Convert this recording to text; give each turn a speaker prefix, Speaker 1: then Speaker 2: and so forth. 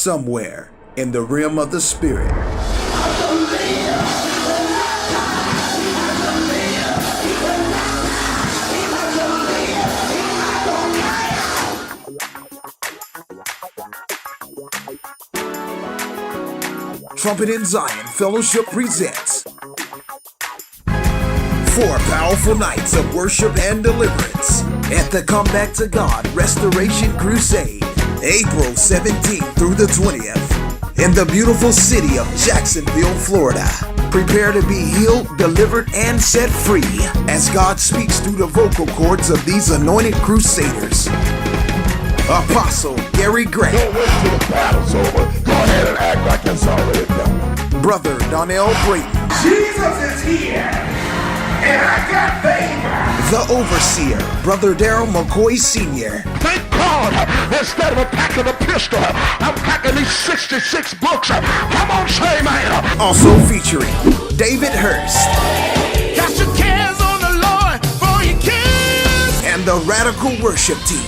Speaker 1: somewhere in the realm of the spirit. Trumpet in Zion Fellowship presents 4 powerful nights of worship and deliverance at the Comeback to God Restoration Crusade, April 17th through the 20th, in the beautiful city of Jacksonville, Florida. Prepare to be healed, delivered, and set free as God speaks through the vocal cords of these anointed crusaders. Apostle Gary Grant.
Speaker 2: Don't wait till the battle's over. Go ahead and act like it's already done.
Speaker 1: Brother Darryl.
Speaker 2: Jesus is here, and I got favor.
Speaker 1: The Overseer, Brother Darryl McCoy Sr.
Speaker 2: Thank God, instead of packing a pistol, I'm packing these 66 books. Come on, say man.
Speaker 1: Also featuring David Hurst.
Speaker 3: Cast your cares on the Lord, for He cares.
Speaker 1: And the Radical Worship Team.